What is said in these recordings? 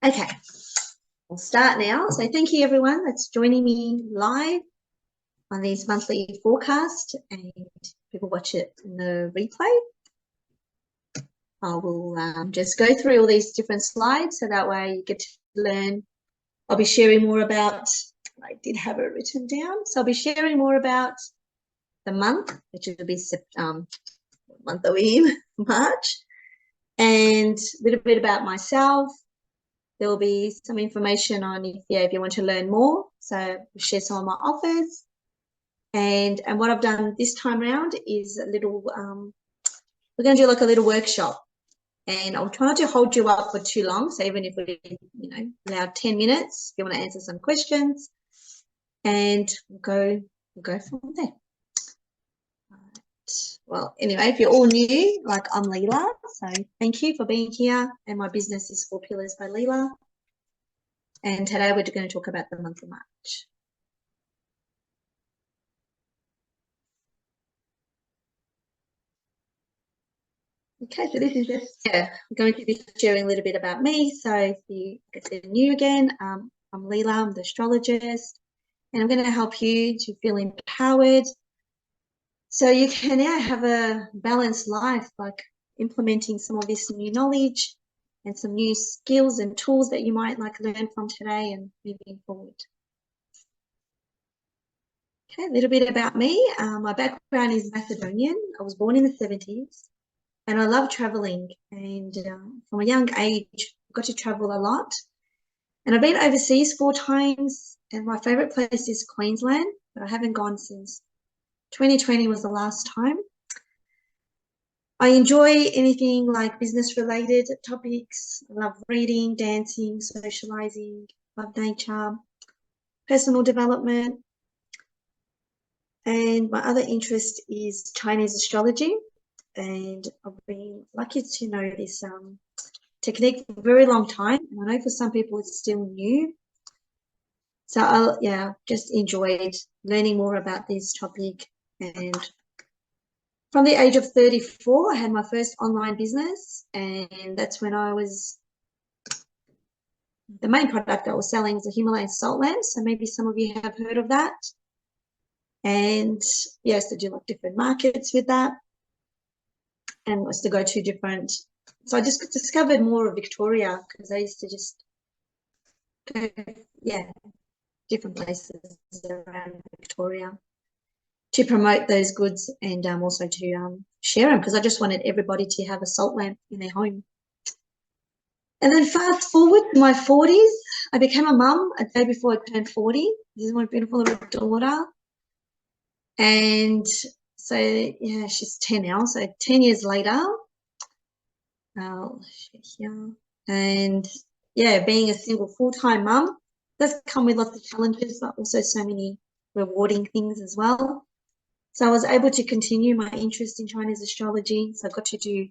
Okay, we'll start now. So thank you everyone that's joining me live on these monthly forecasts, and people watch it in the replay. I will just go through all these different slides so that way you get to learn. I'll be sharing more about, I did have it written down, so I'll be sharing more about the month, which will be month are we in? March, and a little bit about myself. There will be some information on if you want to learn more. So we'll share some of my offers. And what I've done this time around is a little, we're going to do like a little workshop. And I'll try not to hold you up for too long. So even if we, allow 10 minutes, if you want to answer some questions, and we'll go from there. Well, anyway, if you're all new, like I'm Leela, so thank you for being here. And my business is 4 Pillars by Leela. And today we're going to talk about the month of March. Okay, so this is just, I'm going to be sharing a little bit about me. So if you're new again, I'm Leela, I'm the astrologist, and I'm going to help you to feel empowered so you can now have a balanced life, like implementing some of this new knowledge and some new skills and tools that you might like learn from today and moving forward. Okay, a little bit about me. My background is Macedonian. I was born in the 70s. And I love traveling, and from a young age, I got to travel a lot. And I've been overseas 4 times, and my favorite place is Queensland, but I haven't gone since 2020 was the last time. I enjoy anything like business-related topics. I love reading, dancing, socializing, love nature, personal development. And my other interest is Chinese astrology. And I've been lucky to know this technique for a very long time. And I know for some people it's still new. So I just enjoyed learning more about this topic. And from the age of 34, I had my first online business, and that's when the main product I was selling was a Himalayan salt lamp. So maybe some of you have heard of that. And yes, to do like different markets with that. And was to go to different, so I just discovered more of Victoria because I used to just go, different places around Victoria to promote those goods and also to share them because I just wanted everybody to have a salt lamp in their home. And then fast forward to my 40s, I became a mum a day before I turned 40. This is my beautiful little daughter. And so, yeah, she's 10 now. So 10 years later, and yeah, being a single full-time mum does come with lots of challenges, but also so many rewarding things as well. So I was able to continue my interest in Chinese astrology. So I got to do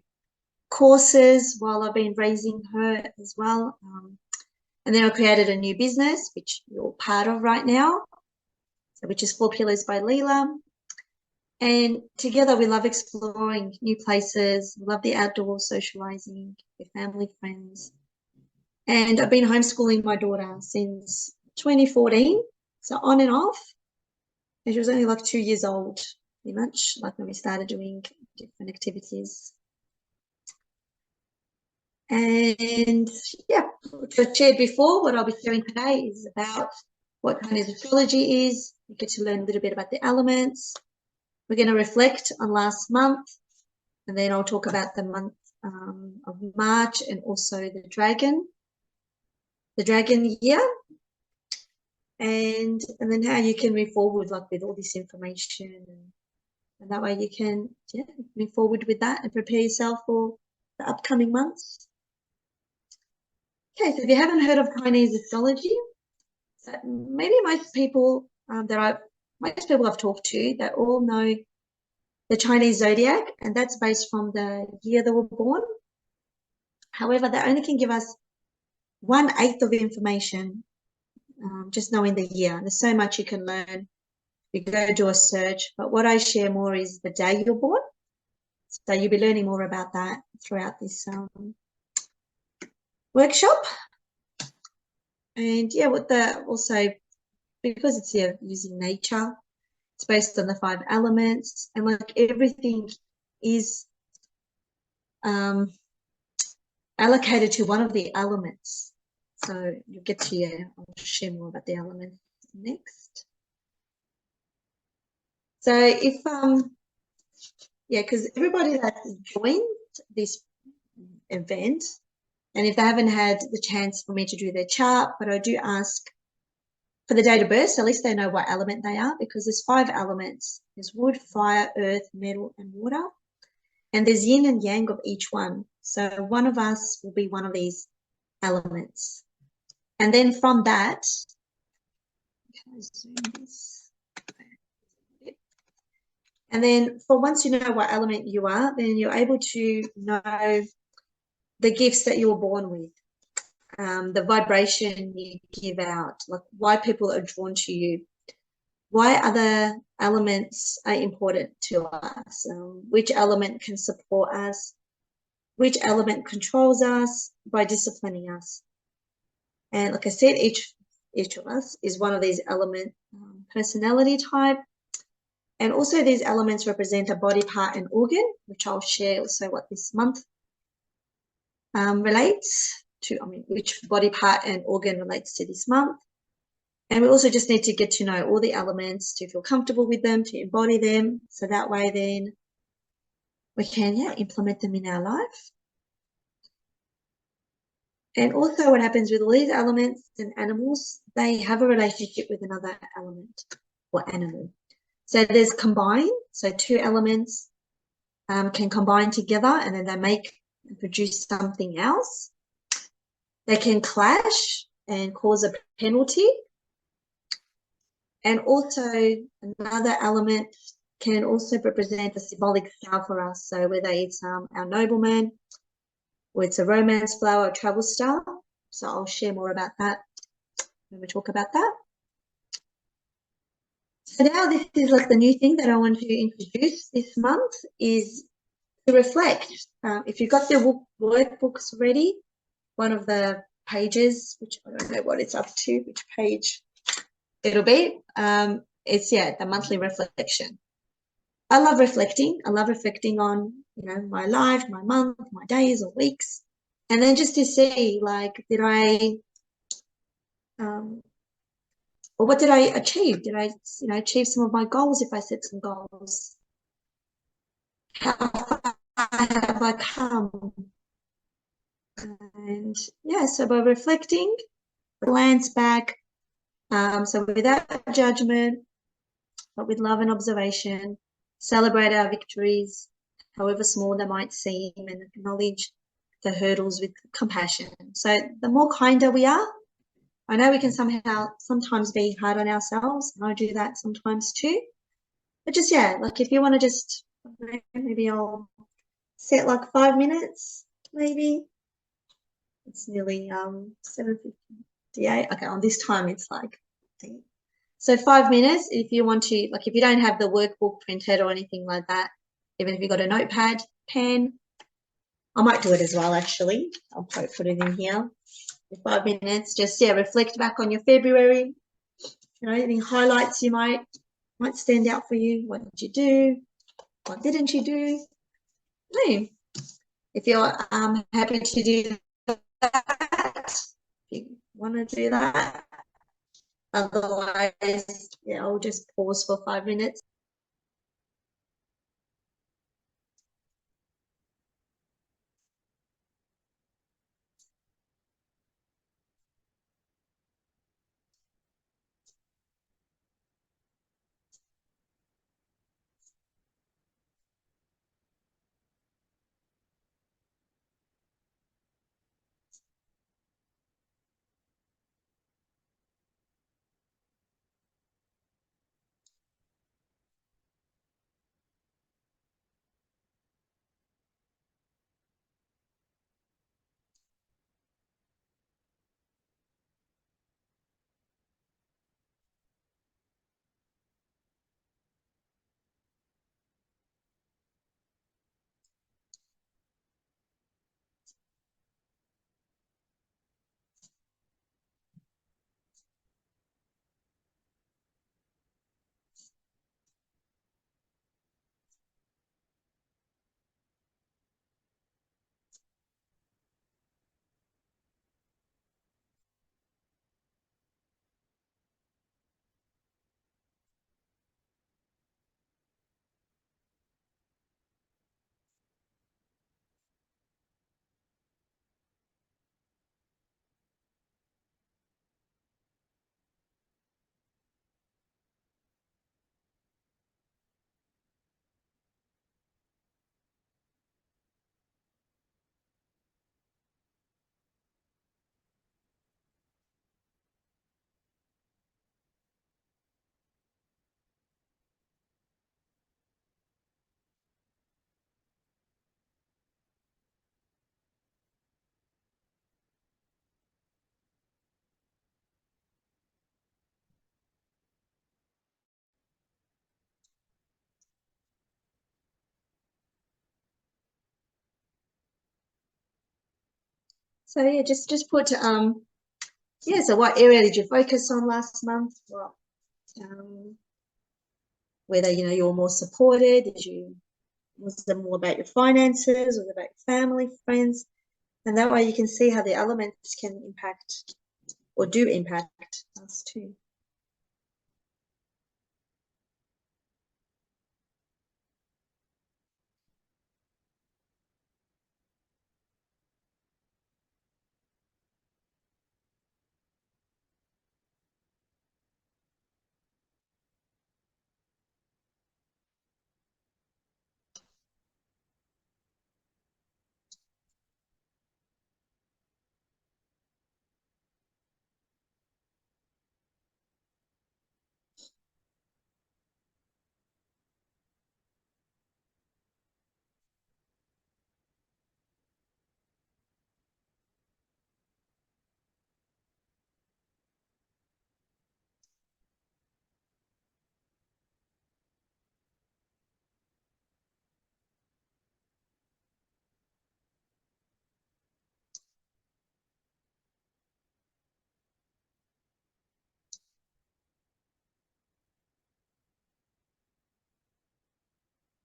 courses while I've been raising her as well. And then I created a new business, which you're part of right now, so which is 4 Pillars by Leela. And together we love exploring new places, we love the outdoors, socializing with family, friends. And I've been homeschooling my daughter since 2014, so on and off. And she was only like 2 years old, pretty much, like when we started doing different activities. And yeah, which I shared before, what I'll be sharing today is about what Chinese astrology is. You get to learn a little bit about the elements. We're going to reflect on last month, and then I'll talk about the month of March and also the dragon year, and then how you can move forward like with all this information, and that way you can move forward with that and prepare yourself for the upcoming months. Okay, so if you haven't heard of Chinese astrology, so maybe most people I've talked to, they all know the Chinese zodiac, and that's based from the year they were born. However, they only can give us 1/8 of information, just knowing the year. There's so much you can learn. You go do a search, but what I share more is the day you're born. So you'll be learning more about that throughout this workshop. And yeah, what the also, because it's using nature, it's based on the 5 elements, and like everything is allocated to one of the elements. So you'll get to, I'll share more about the elements next. So if, because everybody that's joined this event, and if they haven't had the chance for me to do their chart, but I do ask for the date of birth, so at least they know what element they are, because there's 5 elements. There's wood, fire, earth, metal, and water. And there's yin and yang of each one. So one of us will be one of these elements. And then from that, can I zoom this? And then for once you know what element you are, then you're able to know the gifts that you were born with, the vibration you give out, like why people are drawn to you, why other elements are important to us, which element can support us, which element controls us by disciplining us. And like I said, each of us is one of these element personality type. And also these elements represent a body part and organ, which I'll share also what this month relates to, which body part and organ relates to this month. And we also just need to get to know all the elements to feel comfortable with them, to embody them. So that way then we can, implement them in our life. And also what happens with all these elements and animals, they have a relationship with another element or animal. So there's combine, so 2 elements can combine together and then they make and produce something else. They can clash and cause a penalty. And also another element can also represent a symbolic star for us. So whether it's our nobleman, or it's a romance flower, a travel star. So I'll share more about that when we talk about that. So now this is like the new thing that I want to introduce this month is to reflect. If you've got the workbooks ready, one of the pages, which I don't know what it's up to, which page it'll be, it's the monthly reflection. I love reflecting. I love reflecting on, my life, my month, my days or weeks. And then just to see, like, did I, or what did I achieve? Did I, achieve some of my goals if I set some goals? How far have I come? And so by reflecting, glance back, so without judgment, but with love and observation, celebrate our victories, however small they might seem, and acknowledge the hurdles with compassion. So the more kinder we are, I know we can sometimes be hard on ourselves, and I do that sometimes too. But just, like if you want to just, maybe I'll set like 5 minutes, maybe. It's nearly 7:58. Okay, on this time it's like, so 5 minutes. If you want to, like if you don't have the workbook printed or anything like that, even if you've got a notepad, pen, I might do it as well actually. I'll probably put it in here. 5 minutes, just reflect back on your February. Any highlights you might stand out for you. What did you do? What didn't you do? If you're happy to do that, if you want to do that. Otherwise, I'll just pause for 5 minutes. So yeah, just put yeah. So what area did you focus on last month? What whether you're more supported? Was it more about your finances? Was it about your family, friends? And that way you can see how the elements can impact or do impact us too.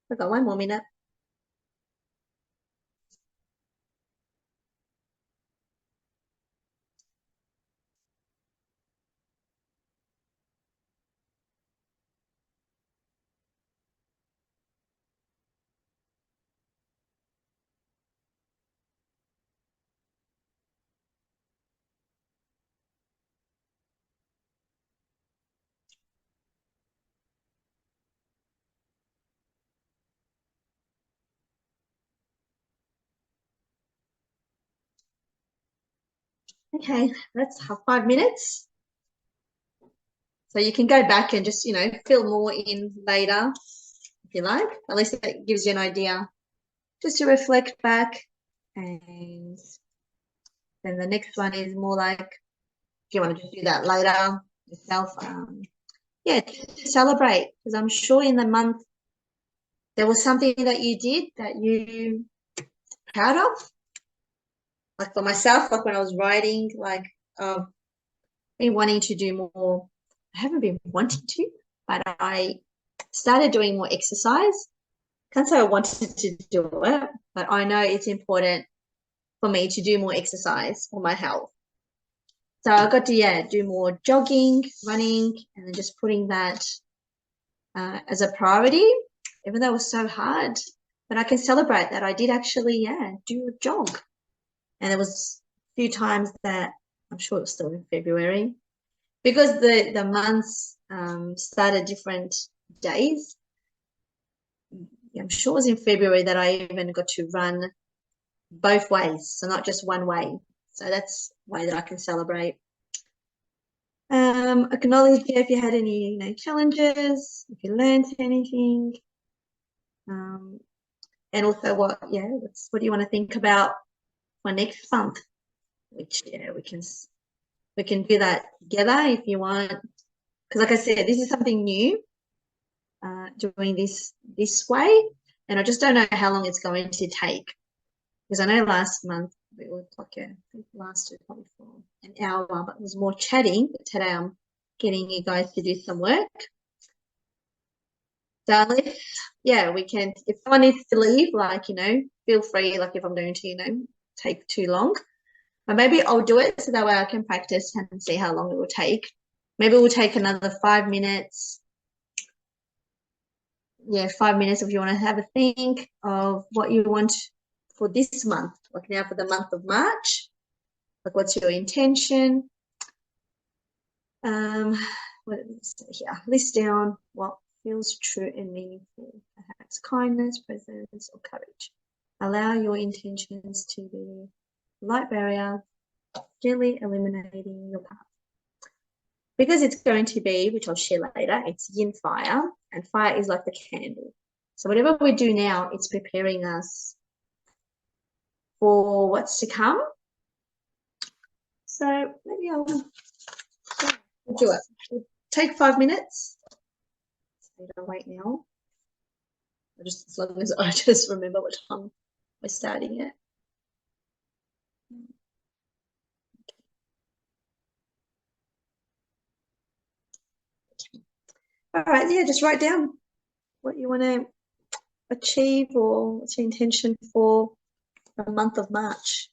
We've got one more minute. Okay, let's have 5 minutes. So you can go back and just, fill more in later if you like. At least that gives you an idea just to reflect back. And then the next one is more like, if you want to just do that later yourself, yeah, to celebrate. Because I'm sure in the month there was something that you did that you proud of. Like for myself, like when I was writing, like been wanting to do more. I haven't been wanting to, but I started doing more exercise. Can't say I wanted to do it, but I know it's important for me to do more exercise for my health. So I got to do more jogging, running, and then just putting that as a priority, even though it was so hard. But I can celebrate that I did actually do a jog, and there was a few times that I'm sure it was still in February because the months started different days. I'm sure it was in February that I even got to run both ways, so not just one way. So that's a way that I can celebrate. Acknowledge if you had any challenges, if you learned anything, and also what do you want to think about for next month? Which we can do that together if you want. Because like I said, this is something new, doing this way, and I just don't know how long it's going to take. Because I know last month it was like it lasted probably for an hour, but it was more chatting. But today I'm getting you guys to do some work. So we can. If someone needs to leave, feel free. Like if I'm going to, take too long, but maybe I'll do it so that way I can practice and see how long it will take. Maybe we'll take another 5 minutes. Yeah, 5 minutes if you want to have a think of what you want for this month, like now for the month of March. Like, what's your intention? What did it say here? List down what feels true and meaningful, perhaps kindness, presence, or courage. Allow your intentions to be light barrier, gently illuminating your path. Because it's going to be, which I'll share later, it's yin fire, and fire is like the candle. So whatever we do now, it's preparing us for what's to come. So maybe I'll do it. We'll take 5 minutes. So don't wait now. Just as long as I just remember what time we're starting it. All right, yeah, just write down what you want to achieve or what's your intention for the month of March.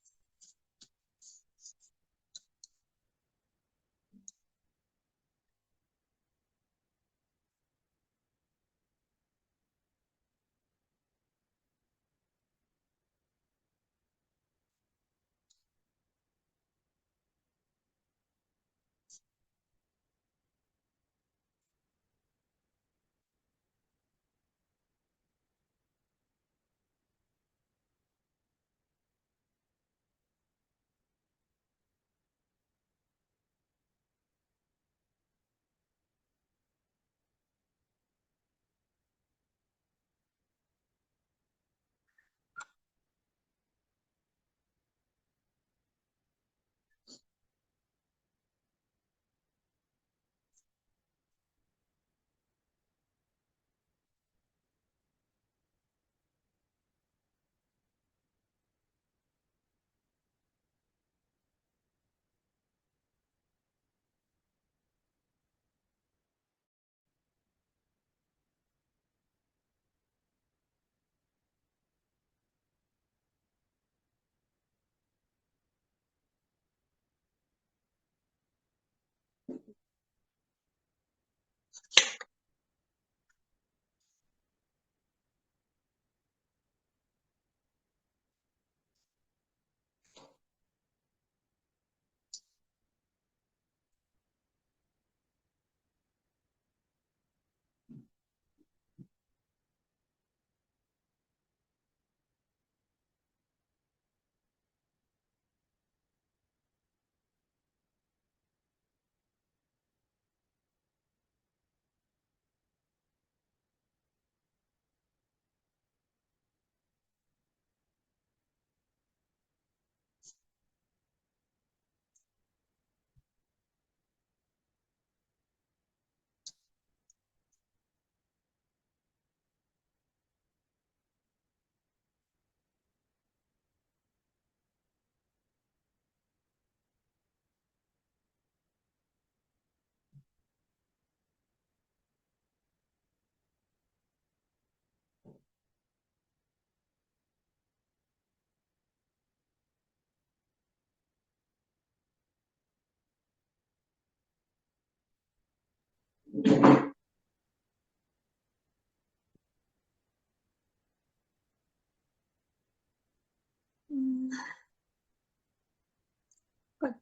Got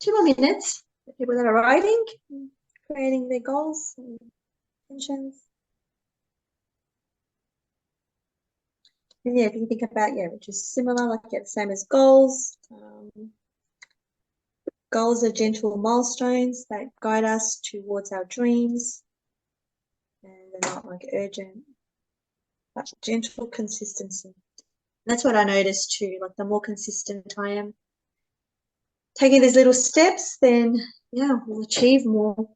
2 more minutes for people that are writing, creating their goals and intentions. And yeah, if you think about, which is similar, like the same as goals. Goals are gentle milestones that guide us towards our dreams. And they're not like urgent, but gentle consistency. And that's what I noticed too. Like the more consistent I am taking these little steps, then we'll achieve more.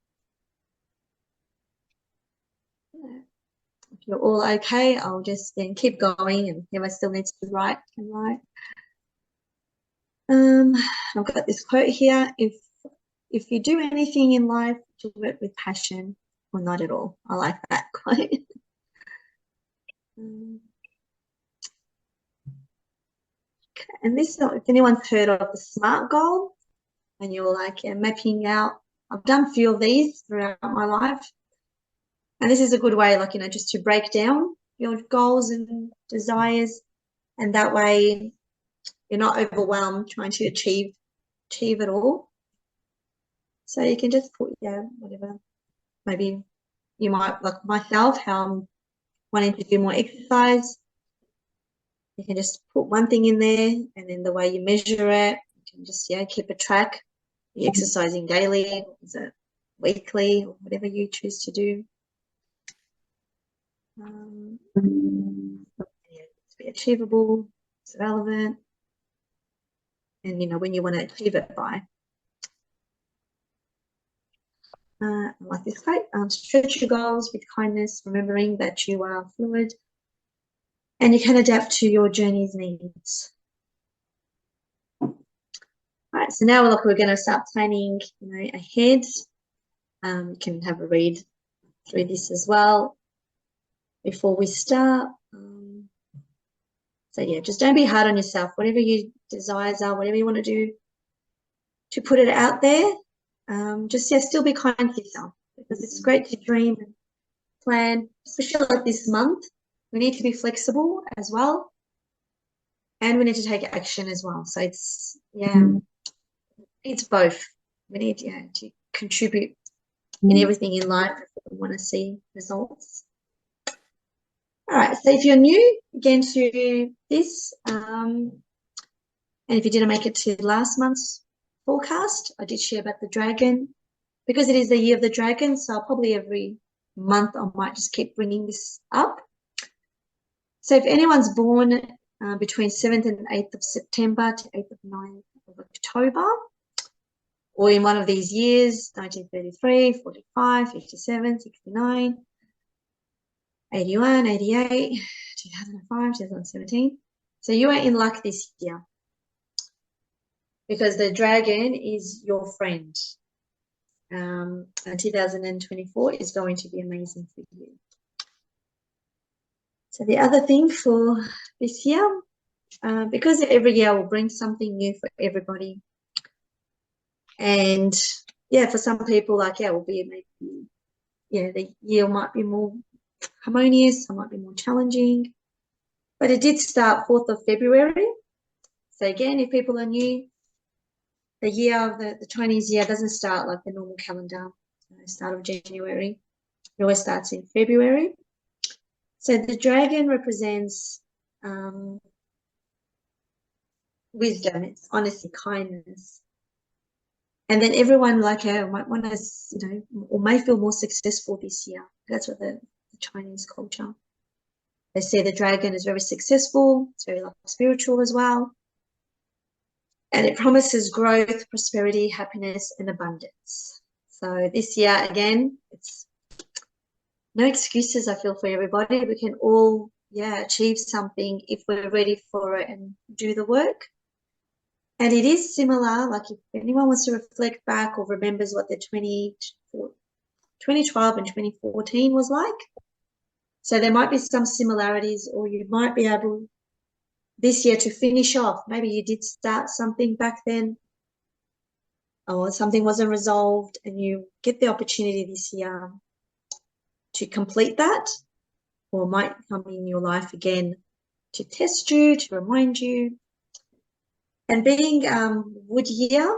If you're all okay, I'll just then keep going, and whoever still needs to write can write. I've got this quote here: if you do anything in life, do it with passion or not at all. I like that quote. And this, if anyone's heard of the SMART goal, and you're like mapping out, I've done a few of these throughout my life. And this is a good way, like, just to break down your goals and desires. And that way you're not overwhelmed trying to achieve it all. So you can just put, whatever. Maybe you might, like myself, how I'm wanting to do more exercise. You can just put one thing in there, and then the way you measure it, you can just, keep a track. You're exercising daily, or is it weekly, or whatever you choose to do. To be achievable, it's relevant, and when you want to achieve it by. I like this quote: stretch your goals with kindness, remembering that you are fluid and you can adapt to your journey's needs. All right, so now we're going to start planning, ahead. You can have a read through this as well before we start. So yeah, just don't be hard on yourself. Whatever your desires are, whatever you want to do, to put it out there. Just still be kind to yourself, because it's great to dream and plan, especially like this month. We need to be flexible as well, and we need to take action as well. So it's both. We need to contribute in everything in life if we want to see results. All right, so if you're new again to this, and if you didn't make it to last month's forecast, I did share about the dragon, because it is the year of the dragon. So probably every month I might just keep bringing this up. So if anyone's born between 7th and 8th of September to 8th of 9th of October, or in one of these years, 1933, 45, 57, 69, 81, 88, 2005, 2017. So you are in luck this year, because the dragon is your friend. And 2024 is going to be amazing for you. So the other thing for this year, because every year will bring something new for everybody. And for some people, like, will be maybe, the year might be more harmonious, some might be more challenging. But it did start 4th of February. So again, if people are new, the year of the Chinese year doesn't start like the normal calendar, start of January. It always starts in February. So the dragon represents wisdom, it's honesty, kindness. And then everyone might want to, or may feel more successful this year. That's what the Chinese culture. They say the dragon is very successful. It's very spiritual as well. And it promises growth, prosperity, happiness, and abundance. So this year, again, it's no excuses, I feel, for everybody. We can all, achieve something if we're ready for it and do the work. And it is similar, like if anyone wants to reflect back or remembers what the 2012 and 2014 was like. So there might be some similarities, or you might be able this year to finish off. Maybe you did start something back then, or something wasn't resolved, and you get the opportunity this year to complete that, or might come in your life again to test you, to remind you. And being wood year,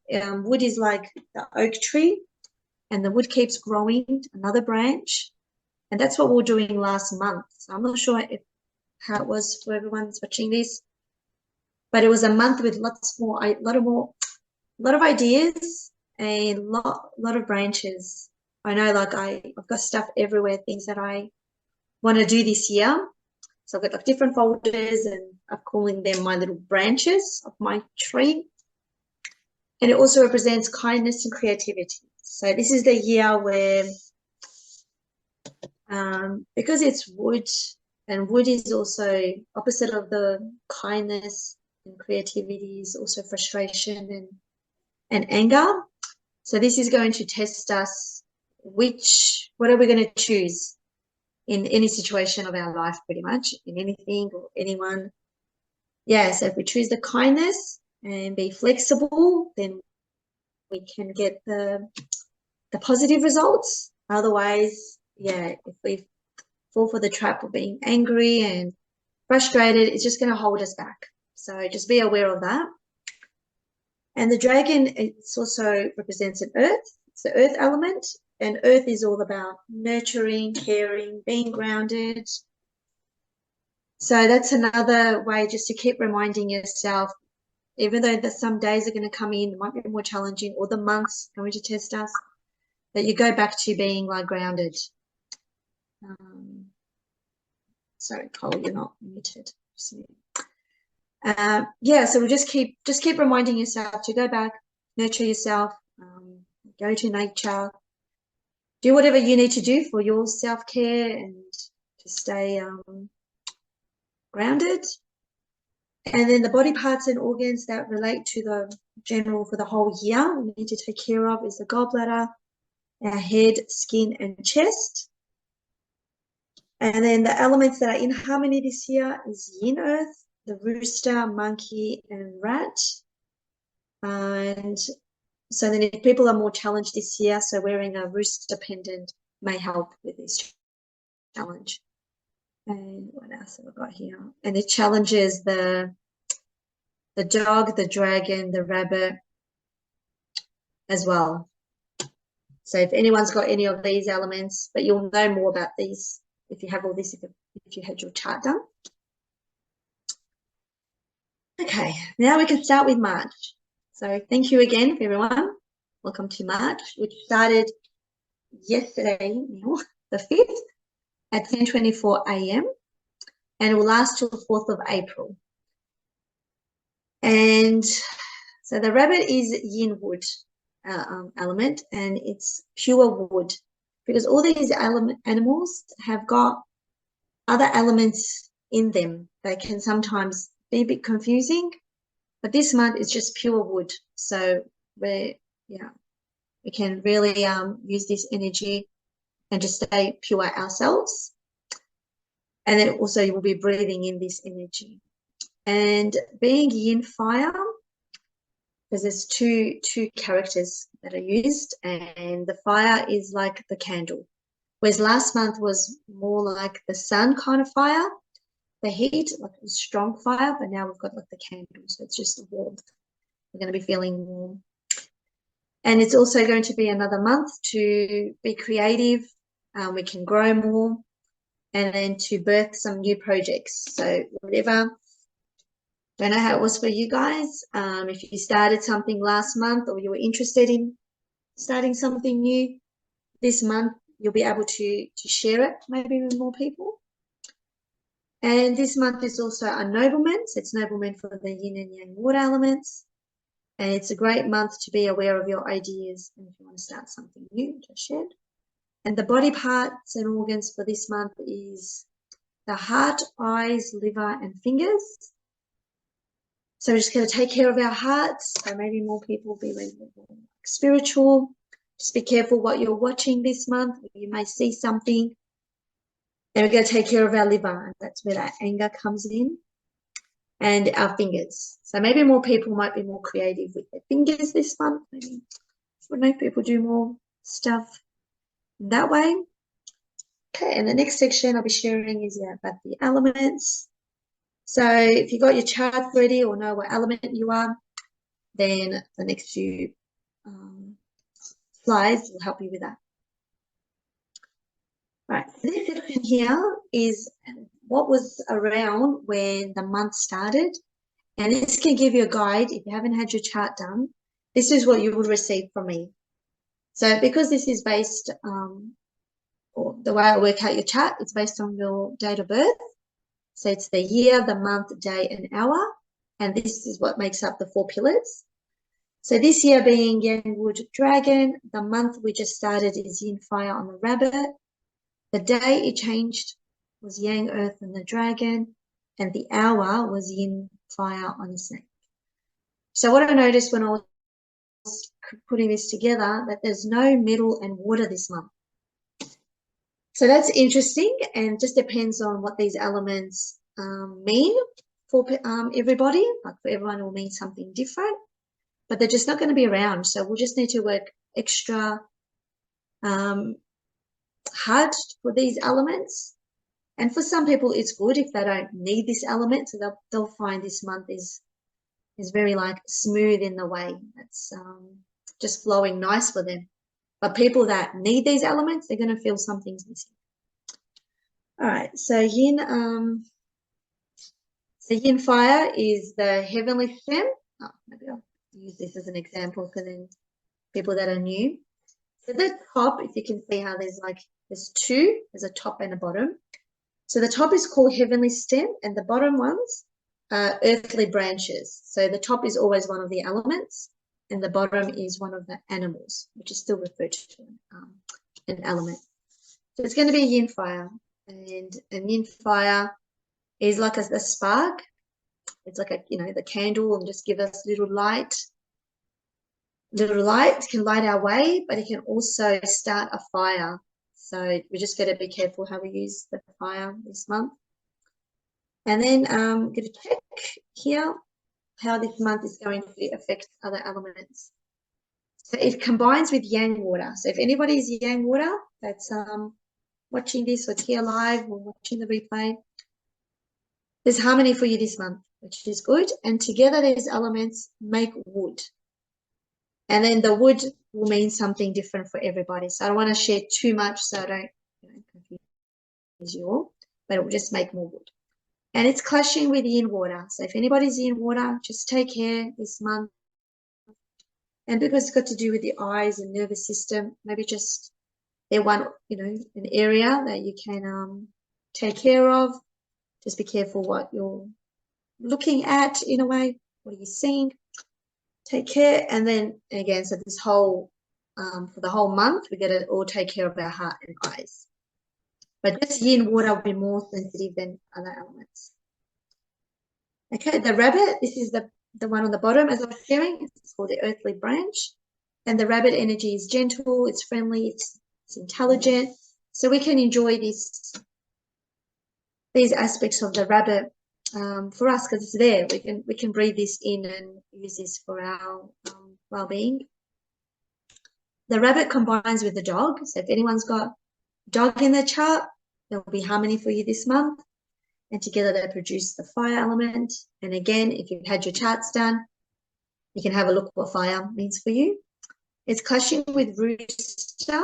wood is like the oak tree, and the wood keeps growing, another branch. And that's what we were doing last month. So I'm not sure how it was for everyone that's watching this, but it was a month with a lot of ideas, and a lot of branches. I know, like I've got stuff everywhere, things that I want to do this year. So I've got like different folders, and I'm calling them my little branches of my tree. And it also represents kindness and creativity. So this is the year where, because it's wood, and wood is also opposite of the kindness, and creativity is also frustration and anger. So this is going to test us, what are we going to choose in any situation of our life, pretty much, in anything or anyone. So if we choose the kindness and be flexible, then we can get the positive results. Otherwise, if we fall for the trap of being angry and frustrated, it's just going to hold us back. So just be aware of that. And the dragon, it also represents an earth. It's the earth element, and earth is all about nurturing, caring, being grounded. So that's another way just to keep reminding yourself, even though that some days are going to come in, it might be more challenging, or the months going to test us, that you go back to being grounded. Sorry, Cole, you're not muted. So we just keep reminding yourself to go back, nurture yourself, go to nature, do whatever you need to do for your self-care and to stay grounded. And then the body parts and organs that relate to the general for the whole year we need to take care of is the gallbladder our head, skin, and chest. And then the elements that are in harmony this year is yin earth, the rooster, monkey, and rat. And so then if people are more challenged this year, so wearing a rooster pendant may help with this challenge. And what else have I got here? And it challenges the dog, the dragon, the rabbit as well. So if anyone's got any of these elements, but you'll know more about these if you have all this, if you had your chart done. Okay, now we can start with March. So thank you again, everyone. Welcome to March, which started yesterday, the 5th at 10:24 a.m. and it will last till the 4th of April. And so the rabbit is yin wood element, and it's pure wood, because all these animals have got other elements in them that can sometimes be a bit confusing, but this month is just pure wood. So we can really use this energy and just stay pure ourselves. And then also you will be breathing in this energy. And being yin fire, because there's two characters that are used, and the fire is like the candle, whereas last month was more like the sun kind of fire, the heat, like a strong fire, but now we've got like the candle, so it's just warmth. We're going to be feeling warm. And it's also going to be another month to be creative. We can grow more, and then to birth some new projects. So whatever, don't know how it was for you guys. If you started something last month or you were interested in starting something new this month, you'll be able to share it maybe with more people. And this month is also a nobleman, so it's nobleman for the yin and yang water elements. And it's a great month to be aware of your ideas and if you want to start something new, which I shared. And the body parts and organs for this month is the heart, eyes, liver, and fingers. So we're just going to take care of our hearts. So maybe more people will be really more spiritual. Just be careful what you're watching this month. You may see something. And we're going to take care of our liver, and that's where that anger comes in, and our fingers. So maybe more people might be more creative with their fingers this month. Maybe I know people do more stuff that way. Okay, and the next section I'll be sharing is about the elements. So if you got your chart ready or know what element you are, then the next few slides will help you with that. Right, so this section here is what was around when the month started, and this can give you a guide. If you haven't had your chart done, this is what you will receive from me. So because this is based, or the way I work out your chart, it's based on your date of birth. So it's the year, the month, day, and hour, and this is what makes up the 4 pillars. So this year being Yang Wood Dragon, the month we just started is Yin Fire on the Rabbit. The day it changed was Yang Earth and the Dragon, and the hour was Yin Fire on the Snake. So what I noticed when I was putting this together, that there's no metal and water this month. So that's interesting, and just depends on what these elements mean for everybody. Like for everyone, it will mean something different, but they're just not going to be around. So we'll just need to work extra hard for these elements. And for some people, it's good if they don't need this element, so they'll find this month is very like smooth in the way. It's just flowing nice for them. But people that need these elements, they're going to feel something's missing. All right, so yin fire is the heavenly stem. Oh, maybe I'll use this as an example for then people that are new. So the top, if you can see how there's 2, there's a top and a bottom. So the top is called heavenly stem, and the bottom ones are earthly branches. So the top is always one of the elements, and the bottom is one of the animals, which is still referred to an element. So it's going to be yin fire, and yin fire is like a spark. It's like the candle, and just give us little light. little light can light our way, but it can also start a fire. So we just got to be careful how we use the fire this month. And then I'm going to check here how this month is going to affect other elements. So it combines with yang water. So if anybody is yang water that's watching this or here live or watching the replay, there's harmony for you this month, which is good. And together these elements make wood. And then the wood will mean something different for everybody. So I don't want to share too much so I don't confuse you all, but it will just make more wood. And it's clashing with yin water. So if anybody's yin water, just take care this month. And because it's got to do with the eyes and nervous system, maybe just they're one, an area that you can take care of. Just be careful what you're looking at in a way. What are you seeing? Take care. And then again, so this whole, for the whole month, we got to all take care of our heart and eyes. But just yin water will be more sensitive than other elements. Okay, the rabbit, this is the one on the bottom as I was sharing. It's called the earthly branch. And the rabbit energy is gentle, it's friendly, it's intelligent. So we can enjoy these aspects of the rabbit for us because it's there. We can breathe this in and use this for our well-being. The rabbit combines with the dog. So if anyone's got dog in their chart, there will be harmony for you this month. And together they produce the fire element. And again, if you've had your charts done, you can have a look what fire means for you. It's clashing with rooster.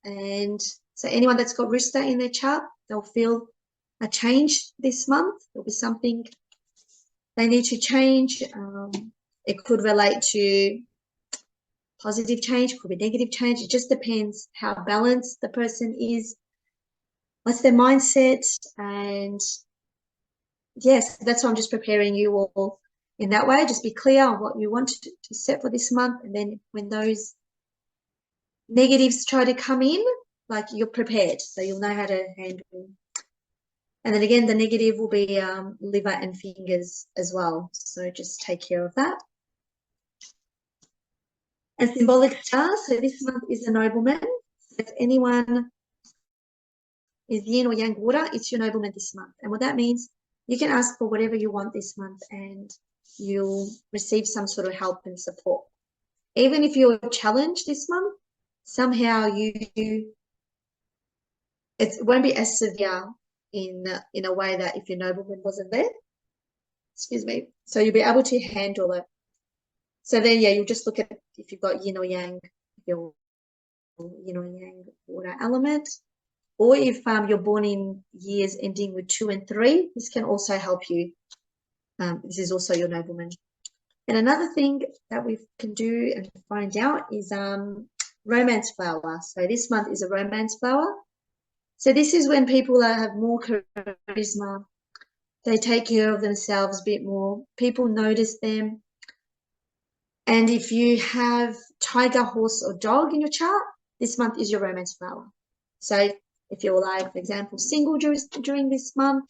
And so anyone that's got rooster in their chart, they'll feel a change this month. There'll be something they need to change. It could relate to positive change, could be negative change. It just depends how balanced the person is, what's their mindset. And yes, that's why I'm just preparing you all in that way. Just be clear on what you want to set for this month. And then when those negatives try to come in, like you're prepared. So you'll know how to handle. And then again, the negative will be liver and fingers as well. So just take care of that. And symbolic star. So this month is a nobleman. If anyone is yin or yang water, it's your nobleman this month. And what that means, you can ask for whatever you want this month and you'll receive some sort of help and support. Even if you're challenged this month, somehow it won't be as severe in a way that if your nobleman wasn't there. Excuse me. So you'll be able to handle it. So then, yeah, you'll just look at if you've got yin or yang, your yin or yang water element. Or if you're born in years ending with 2 and 3, this can also help you. This is also your nobleman. And another thing that we can do and find out is romance flower. So this month is a romance flower. So this is when people have more charisma. They take care of themselves a bit more. People notice them. And if you have tiger, horse, or dog in your chart, this month is your romance flower. So if you're like, for example, single during this month,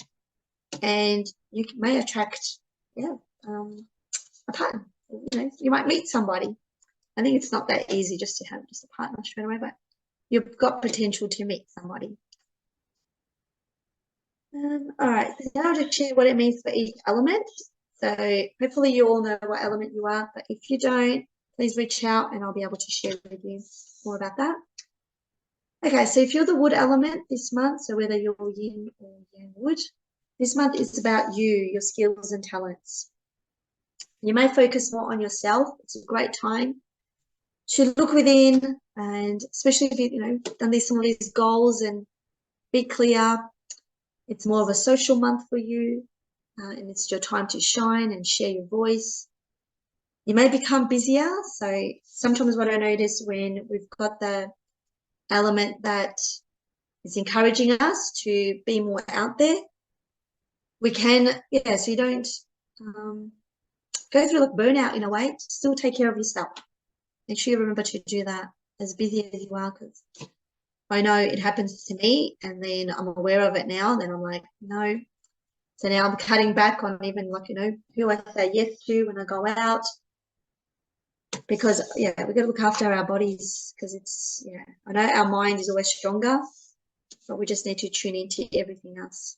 and you may attract, a partner. You might meet somebody. I think it's not that easy just to have just a partner straight away, but you've got potential to meet somebody. All right, so now I'll just share what it means for each element. So hopefully you all know what element you are, but if you don't, please reach out and I'll be able to share with you more about that. Okay, so if you're the wood element this month, so whether you're yin or yang wood, this month is about you, your skills and talents. You may focus more on yourself. It's a great time to look within, and especially if you've done some of these goals and be clear. It's more of a social month for you, and it's your time to shine and share your voice. You may become busier. So sometimes what I notice when we've got the element that is encouraging us to be more out there, we can, so you don't go through like burnout in a way. Still take care of yourself. Make sure you remember to do that as busy as you are, because I know it happens to me and then I'm aware of it now, and then I'm like, no. So now I'm cutting back on even who I say yes to when I go out. because yeah, we've got to look after our bodies, because it's, yeah, I know our mind is always stronger, but we just need to tune into everything else.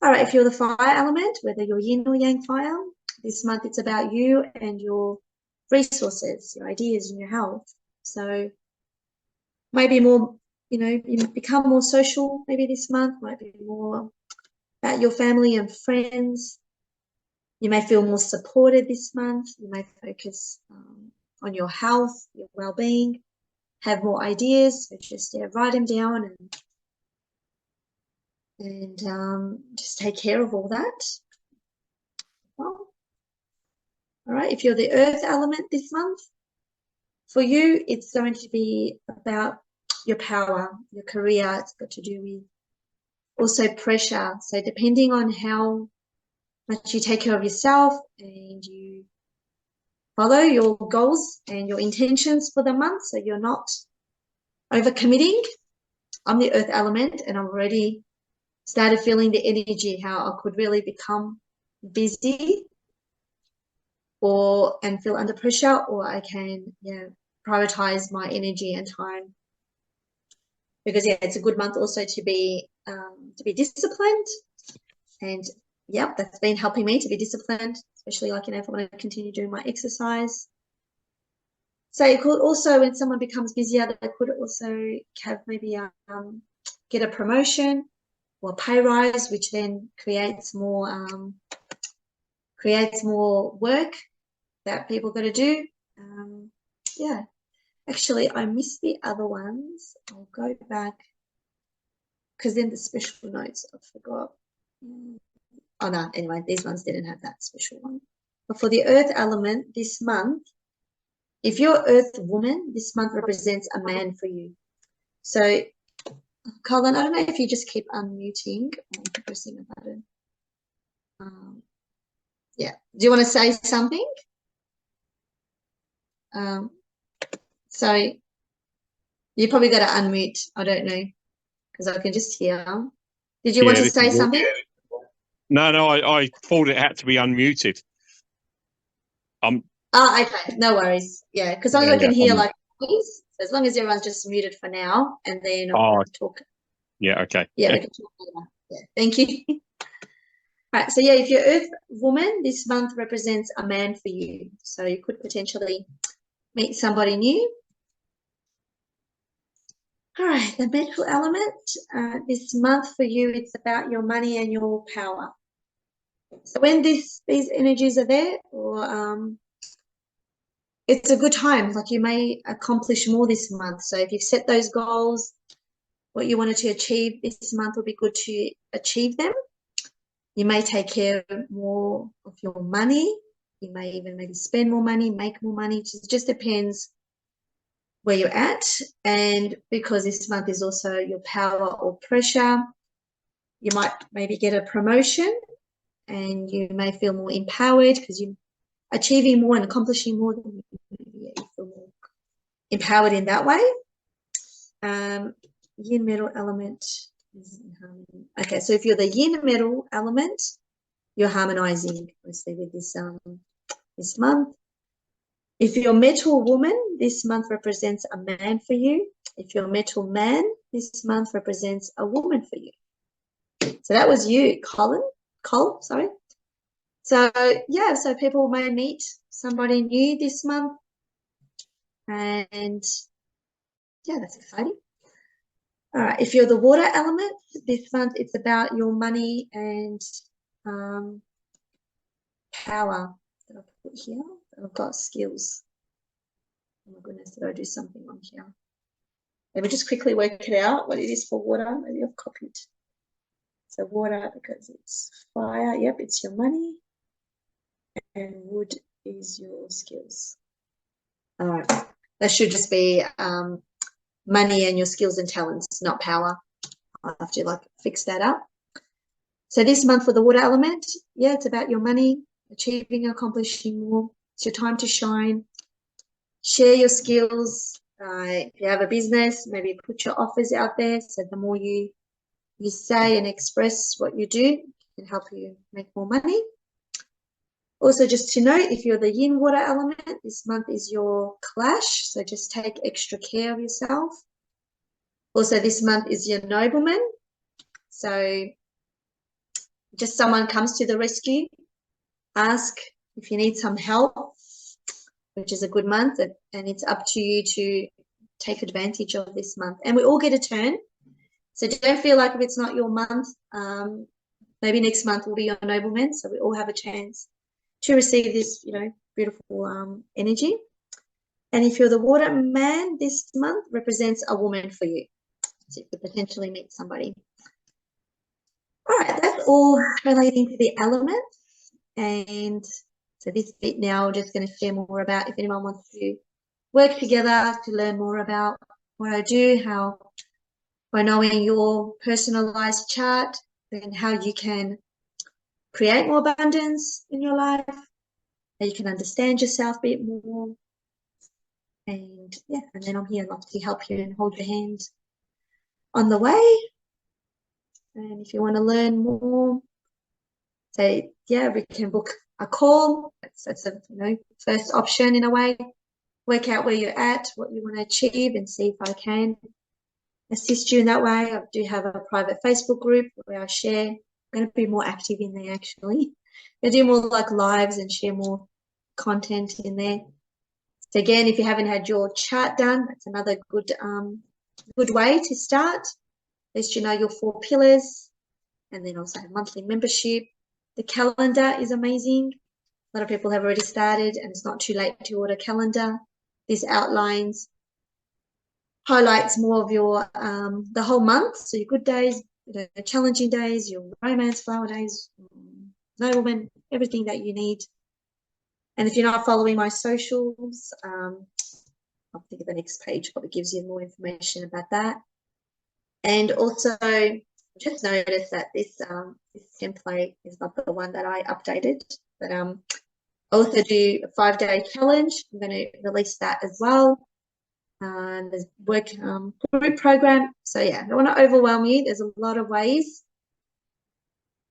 All right, if you're the fire element, whether you're yin or yang fire, this month it's about you and your resources, your ideas, and your health. So maybe more, you become more social maybe this month, might be more about your family and friends. You may feel more supported this month. You may focus on your health, your well-being, have more ideas. So just write them down and just take care of all that. Well, all right, if you're the earth element this month, for you, it's going to be about your power, your career. It's got to do with also pressure. So depending on how much you take care of yourself and you follow your goals and your intentions for the month, so you're not overcommitting. I'm the earth element, and I've already started feeling the energy, how I could really become busy and feel under pressure, or I can prioritize my energy and time. Because it's a good month also to be disciplined, and that's been helping me to be disciplined, especially if I want to continue doing my exercise. So it could also, when someone becomes busier, they could also have maybe get a promotion or a pay rise, which then creates more work that people got to do. Actually, I missed the other ones. I'll go back, because then the special notes I forgot. Oh no, anyway, these ones didn't have that special one. But for the earth element this month, if you're earth woman, this month represents a man for you. So Colin, I don't know if you just keep unmuting or pressing a button. Do you want to say something? So you probably got to unmute. I don't know, because I can just hear. Did you want to say something? No, I thought it had to be unmuted. Okay, no worries. Yeah, because I can hear like noise. So as long as everyone's just muted for now, and then I'll talk. Yeah, okay. Yeah, we can talk later. Yeah, thank you. All right, so if you're earth woman, this month represents a man for you. So you could potentially meet somebody new. All right, the metal element, this month for you, it's about your money and your power. So when these energies are there, or it's a good time, like you may accomplish more this month. So if you've set those goals, what you wanted to achieve this month will be good to achieve them. You may take care more of your money. You may even maybe spend more money, make more money. It just depends where you're at. And because this month is also your power or pressure, you might maybe get a promotion and you may feel more empowered because you're achieving more and accomplishing more. Than you feel more empowered in that way. Yin metal element is in harmony. Okay, so if you're the yin metal element, you're harmonizing obviously with this month. If you're metal woman, this month represents a man for you. If you're metal man, this month represents a woman for you. So that was you, Cole, sorry. So so people may meet somebody new this month, and that's exciting. All right, if you're the water element, this month it's about your money and power. That I put here. I've got skills. Oh my goodness, did I do something on here? Let me just quickly work it out what it is for water. Maybe I've copied. So water, because it's fire. Yep, it's your money. And wood is your skills. All right. That should just be money and your skills and talents, not power. I'll have to fix that up. So this month for the water element, it's about your money, achieving, accomplishing more. It's your time to shine. Share your skills. If you have a business, maybe put your offers out there. So the more you say and express what you do, it can help you make more money. Also, just to note, if you're the yin water element, this month is your clash, so just take extra care of yourself. Also, this month is your nobleman, so just someone comes to the rescue, ask if you need some help, which is a good month, and it's up to you to take advantage of this month. And we all get a turn, so don't feel like if it's not your month, maybe next month will be your nobleman, so we all have a chance to receive this, beautiful energy. And if you're the water man, this month represents a woman for you, so you could potentially meet somebody. All right, that's all relating to the elements. And so this bit now, we're just going to share more about if anyone wants to work together to learn more about what I do, how by knowing your personalized chart, then how you can create more abundance in your life, how you can understand yourself a bit more. And yeah, and then I'm here to help you and hold your hand on the way. And if you want to learn more, say, yeah, we can book a call. That's a first option in a way. Work out where you're at, what you want to achieve, and see if I can assist you in that way. I do have a private Facebook group where I share. I'm going to be more active in there actually. I do more like lives and share more content in there. So again, if you haven't had your chart done, that's another good way to start. At least you know your 4 pillars, and then also have monthly membership. The calendar is amazing. A lot of people have already started, and it's not too late to order a calendar. This highlights more of your the whole month. So your good days, the challenging days, your romance flower days, nobleman, everything that you need. And if you're not following my socials, I'll think of the next page probably gives you more information about that. And also, just noticed that this template is not the one that I updated, but I also do a 5-day challenge. I'm going to release that as well. There's work group program. So yeah, I don't want to overwhelm you. There's a lot of ways.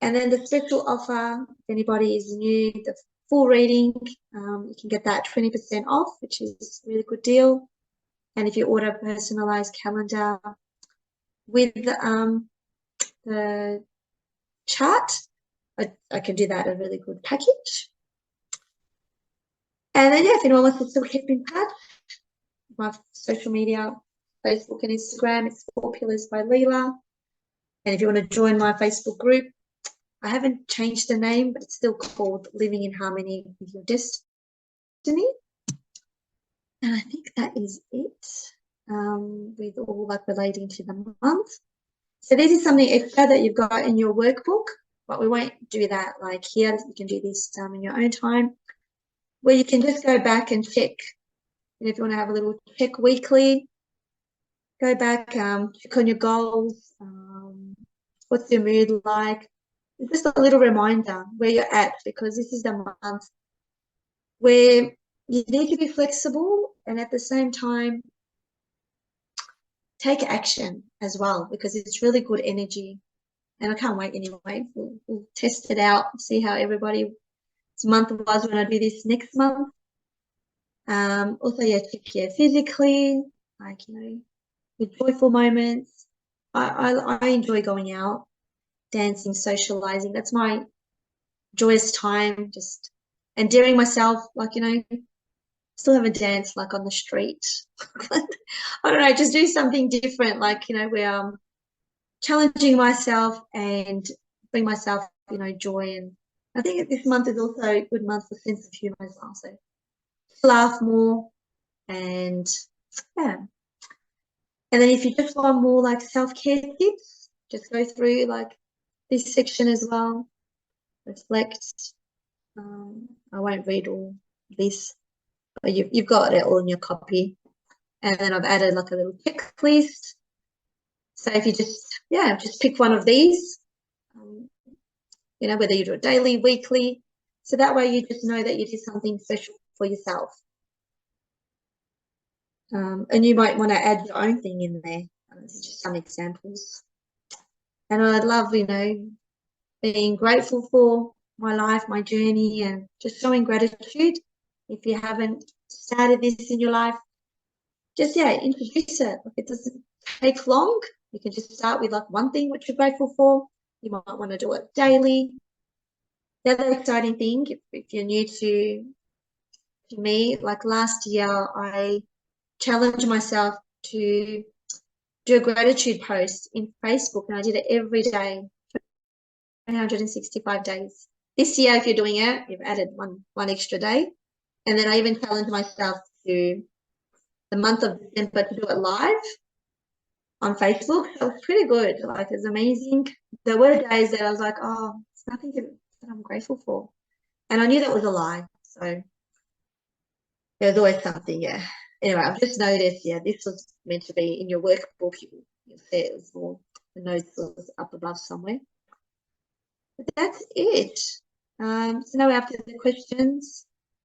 And then the special offer, if anybody is new, the full reading, you can get that 20% off, which is a really good deal. And if you order a personalized calendar with the chart, I can do that at a really good package. And then, yeah, if anyone wants to still keep in touch, my social media, Facebook and Instagram, it's 4 Pillars by Leela. And if you want to join my Facebook group, I haven't changed the name, but it's still called Living in Harmony with Your Destiny. And I think that is it, with all like relating to the month. So this is something extra that you've got in your workbook, but we won't do that like here. You can do this in your own time, where you can just go back and check. And if you want to have a little check weekly, go back, check on your goals. What's your mood like? It's just a little reminder where you're at, because this is the month where you need to be flexible and at the same time take action as well, because it's really good energy. And I can't wait anyway. We'll test it out, see how everybody's month was when I do this next month. Also, yeah, check physically, like, with joyful moments. I enjoy going out, dancing, socializing. That's my joyous time, just endearing myself, like, still haven't danced like on the street. I don't know, just do something different, like, where I'm challenging myself and bring myself, joy. And I think this month is also a good month for sense of humor as well. So laugh more, and yeah. And then if you just want more like self-care tips, just go through like this section as well. Reflect. I won't read all this, but you've got it all in your copy. And then I've added like a little checklist. So if you just pick one of these, whether you do it daily, weekly, so that way you just know that you did something special for yourself. And you might want to add your own thing in there. This is just some examples. And I'd love, being grateful for my life, my journey, and just showing gratitude. If you haven't started this in your life, just introduce it. Like, it doesn't take long. You can just start with like one thing which you're grateful for. You might want to do it daily. The other exciting thing, if you're new to me, like last year, I challenged myself to do a gratitude post in Facebook, and I did it every day, 365 days. This year, if you're doing it, you've added one extra day. And then I even challenged myself to the month of December to do it live on Facebook. So it was pretty good. Like, it's amazing. There were days that I was like, oh, it's nothing that I'm grateful for. And I knew that was a lie. So there's always something, yeah. Anyway, I've just noticed, this was meant to be in your workbook. You'll see it was more, the notes was up above somewhere. But that's it. So now we have to the questions.